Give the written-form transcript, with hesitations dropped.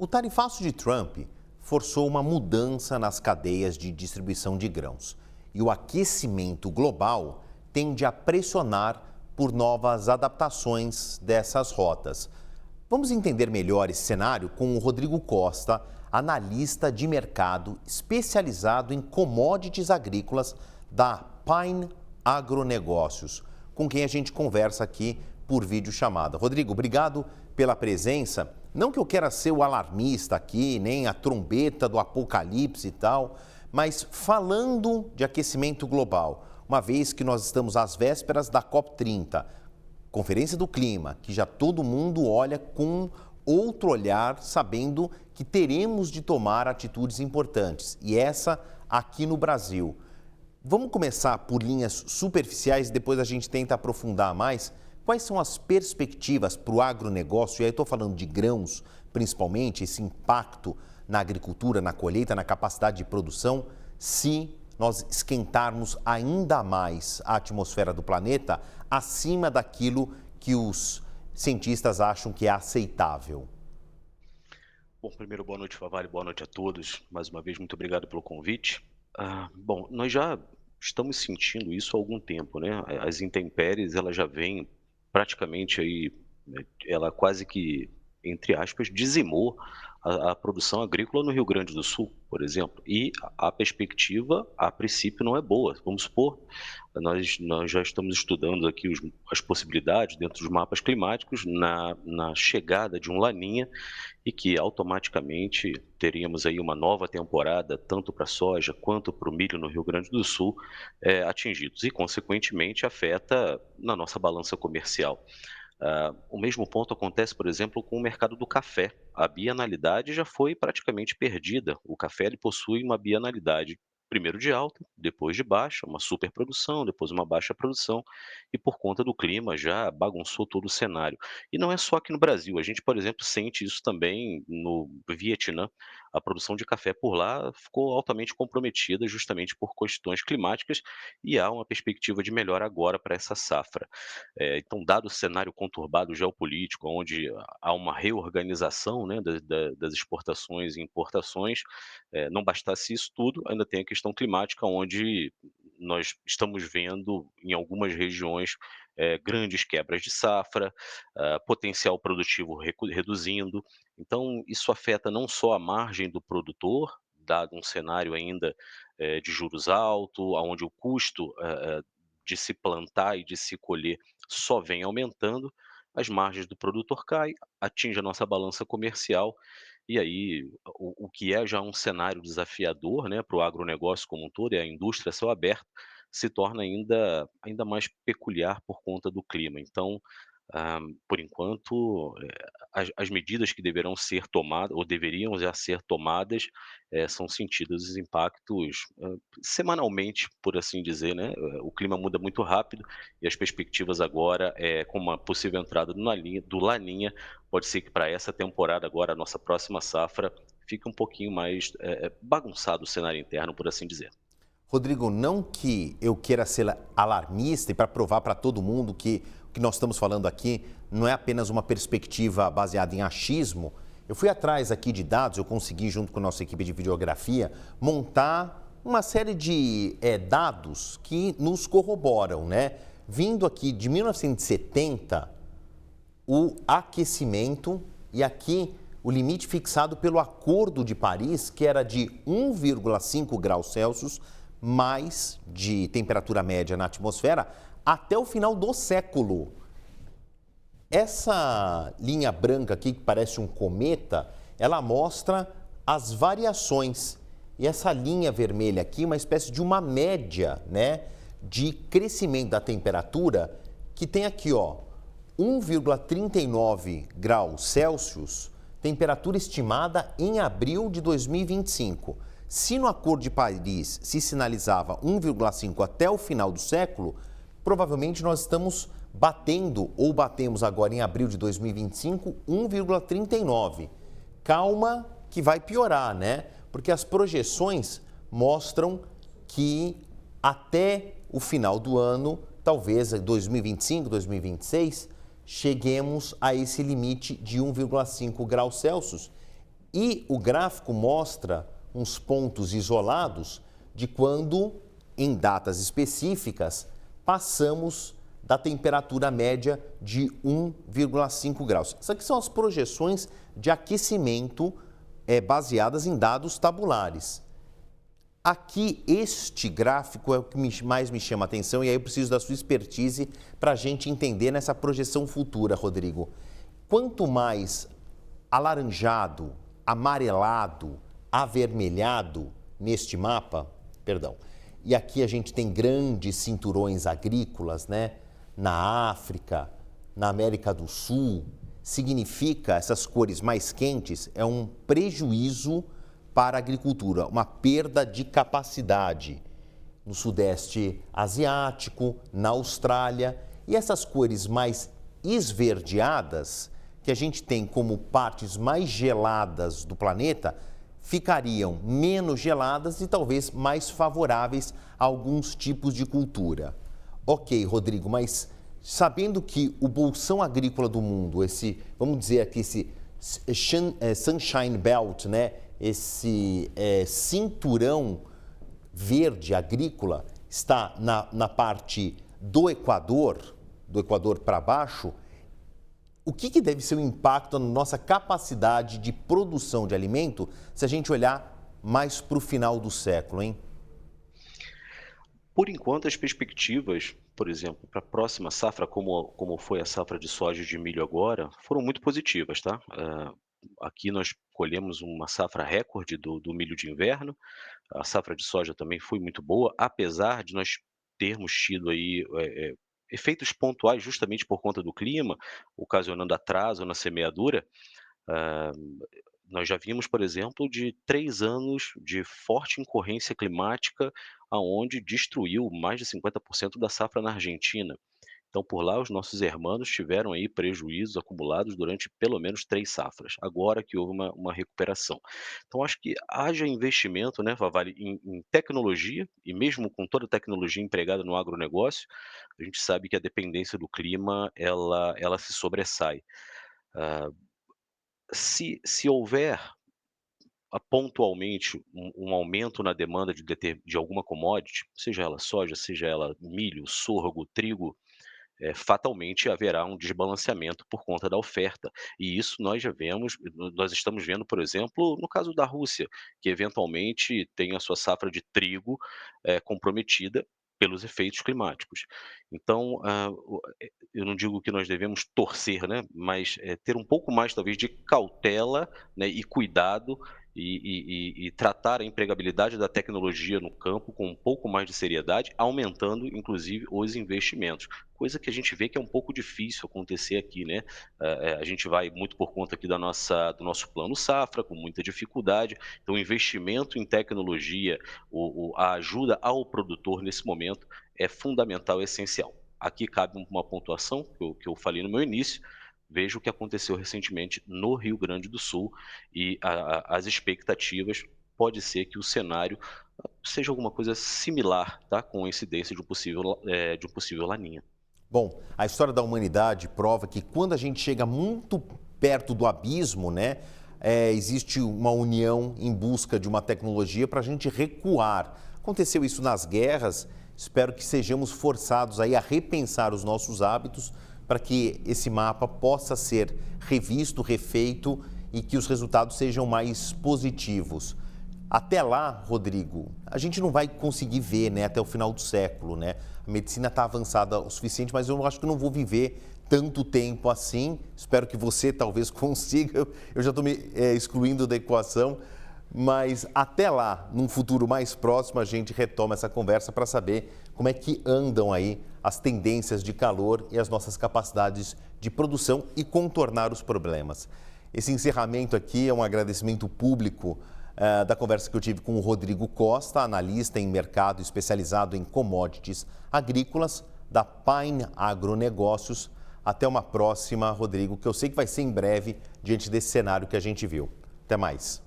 O tarifaço de Trump forçou uma mudança nas cadeias de distribuição de grãos e o aquecimento global tende a pressionar por novas adaptações dessas rotas. Vamos entender melhor esse cenário com o Rodrigo Costa, analista de mercado especializado em commodities agrícolas da Pine Agronegócios, com quem a gente conversa aqui por videochamada. Rodrigo, obrigado pela presença. Não que eu queira ser o alarmista aqui, nem a trombeta do apocalipse e tal, mas falando de aquecimento global, uma vez que nós estamos às vésperas da COP30, Conferência do Clima, que já todo mundo olha com outro olhar, sabendo que teremos de tomar atitudes importantes, e essa aqui no Brasil. Vamos começar por linhas superficiais e depois a gente tenta aprofundar mais. Quais são as perspectivas para o agronegócio? E aí estou falando de grãos, principalmente, esse impacto na agricultura, na colheita, na capacidade de produção, se nós esquentarmos ainda mais a atmosfera do planeta acima daquilo que os cientistas acham que é aceitável. Bom, primeiro, boa noite, Favale, boa noite a todos. Mais uma vez, muito obrigado pelo convite. Bom, nós já estamos sentindo isso há algum tempo, né? As intempéries, elas já vêm praticamente aí, né, ela quase que, entre aspas, dizimou a produção agrícola no Rio Grande do Sul, por exemplo. E a perspectiva, a princípio, não é boa. Vamos supor, nós já estamos estudando aqui as possibilidades dentro dos mapas climáticos na chegada de um Laninha e que automaticamente teríamos aí uma nova temporada, tanto para a soja quanto para o milho no Rio Grande do Sul, atingidos, e consequentemente afeta na nossa balança comercial. O mesmo ponto acontece, por exemplo, com o mercado do café. A bienalidade já foi praticamente perdida. O café ele possui uma bienalidade, primeiro de alta, depois de baixa, uma superprodução, depois uma baixa produção, e por conta do clima já bagunçou todo o cenário. E não é só aqui no Brasil, a gente, por exemplo, sente isso também no Vietnã. A produção de café por lá ficou altamente comprometida justamente por questões climáticas e há uma perspectiva de melhora agora para essa safra. Então, dado o cenário conturbado geopolítico, onde há uma reorganização, né, das exportações e importações, não bastasse isso tudo, ainda tem a questão climática, onde nós estamos vendo em algumas regiões grandes quebras de safra, potencial produtivo reduzindo. Então, isso afeta não só a margem do produtor, dado um cenário ainda de juros alto, onde o custo de se plantar e de se colher só vem aumentando, as margens do produtor caem, atinge a nossa balança comercial, e aí o que é já um cenário desafiador, né, para o agronegócio como um todo, e a indústria a céu aberto, se torna ainda mais peculiar por conta do clima. Então, por enquanto, as medidas que deverão ser tomadas ou deveriam já ser tomadas, são sentidos os impactos, semanalmente, por assim dizer, né. O clima muda muito rápido e as perspectivas agora, com uma possível entrada do Laninha, pode ser que para essa temporada agora, a nossa próxima safra, fique um pouquinho mais, bagunçado o cenário interno, por assim dizer. Rodrigo, não que eu queira ser alarmista e para provar para todo mundo que o que nós estamos falando aqui não é apenas uma perspectiva baseada em achismo. Eu fui atrás aqui de dados, eu consegui, junto com a nossa equipe de videografia, montar uma série de dados que nos corroboram, né? Vindo aqui de 1970, o aquecimento e aqui o limite fixado pelo Acordo de Paris, que era de 1,5 graus Celsius mais de temperatura média na atmosfera até o final do século. Essa linha branca aqui, que parece um cometa, ela mostra as variações. E essa linha vermelha aqui, uma espécie de uma média, né, de crescimento da temperatura, que tem aqui, ó, 1,39 graus Celsius, temperatura estimada em abril de 2025. Se no Acordo de Paris se sinalizava 1,5 até o final do século, provavelmente nós estamos batendo ou batemos agora em abril de 2025 1,39. Calma que vai piorar, né? Porque as projeções mostram que até o final do ano, talvez 2025, 2026, cheguemos a esse limite de 1,5 graus Celsius. E o gráfico mostra uns pontos isolados de quando, em datas específicas, passamos da temperatura média de 1,5 graus. Isso aqui são as projeções de aquecimento baseadas em dados tabulares. Aqui, este gráfico é o que mais me chama a atenção e aí eu preciso da sua expertise para a gente entender nessa projeção futura, Rodrigo. Quanto mais alaranjado, amarelado, avermelhado neste mapa, e aqui a gente tem grandes cinturões agrícolas, né? Na África, na América do Sul, significa, essas cores mais quentes, é um prejuízo para a agricultura, uma perda de capacidade no Sudeste Asiático, na Austrália. E essas cores mais esverdeadas, que a gente tem como partes mais geladas do planeta, ficariam menos geladas e talvez mais favoráveis a alguns tipos de cultura. Ok, Rodrigo, mas sabendo que o bolsão agrícola do mundo, vamos dizer aqui, esse Sunshine Belt, né? Esse cinturão verde agrícola está na parte do Equador para baixo. O que deve ser o impacto na nossa capacidade de produção de alimento se a gente olhar mais para o final do século, hein? Por enquanto, as perspectivas, por exemplo, para a próxima safra, como foi a safra de soja e de milho agora, foram muito positivas, tá? Aqui nós colhemos uma safra recorde do milho de inverno, a safra de soja também foi muito boa, apesar de nós termos tido aí, efeitos pontuais justamente por conta do clima, ocasionando atraso na semeadura. ah, Nós já vimos, por exemplo, de 3 anos de forte incorrência climática, aonde destruiu mais de 50% da safra na Argentina. Então, por lá, os nossos hermanos tiveram aí prejuízos acumulados durante pelo menos 3 safras, agora que houve uma recuperação. Então, acho que haja investimento, né, Favale, em tecnologia, e mesmo com toda a tecnologia empregada no agronegócio, a gente sabe que a dependência do clima, ela se sobressai. Ah, se houver pontualmente um aumento na demanda de alguma commodity, seja ela soja, seja ela milho, sorgo, trigo, fatalmente haverá um desbalanceamento por conta da oferta. E isso nós estamos vendo, por exemplo, no caso da Rússia, que eventualmente tem a sua safra de trigo, comprometida pelos efeitos climáticos. Então, eu não digo que nós devemos torcer, né, mas, ter um pouco mais talvez de cautela, né, e cuidado e tratar a empregabilidade da tecnologia no campo com um pouco mais de seriedade, aumentando inclusive os investimentos, coisa que a gente vê que é um pouco difícil acontecer aqui, né. A gente vai muito por conta aqui do nosso plano safra, com muita dificuldade, então o investimento em tecnologia, a ajuda ao produtor nesse momento é fundamental e essencial. Aqui cabe uma pontuação que eu falei no meu início. Veja o que aconteceu recentemente no Rio Grande do Sul e as expectativas, pode ser que o cenário seja alguma coisa similar, tá, com a incidência de um possível laninha. Bom, a história da humanidade prova que quando a gente chega muito perto do abismo, né, existe uma união em busca de uma tecnologia para a gente recuar. Aconteceu isso nas guerras, espero que sejamos forçados aí a repensar os nossos hábitos para que esse mapa possa ser revisto, refeito e que os resultados sejam mais positivos. Até lá, Rodrigo, a gente não vai conseguir ver, né, até o final do século, né? A medicina está avançada o suficiente, mas eu acho que não vou viver tanto tempo assim. Espero que você talvez consiga. Eu já estou me excluindo da equação, mas até lá, num futuro mais próximo, a gente retoma essa conversa para saber como é que andam aí as tendências de calor e as nossas capacidades de produção e contornar os problemas. Esse encerramento aqui é um agradecimento público da conversa que eu tive com o Rodrigo Costa, analista em mercado especializado em commodities agrícolas da Pine Agronegócios. Até uma próxima, Rodrigo, que eu sei que vai ser em breve diante desse cenário que a gente viu. Até mais.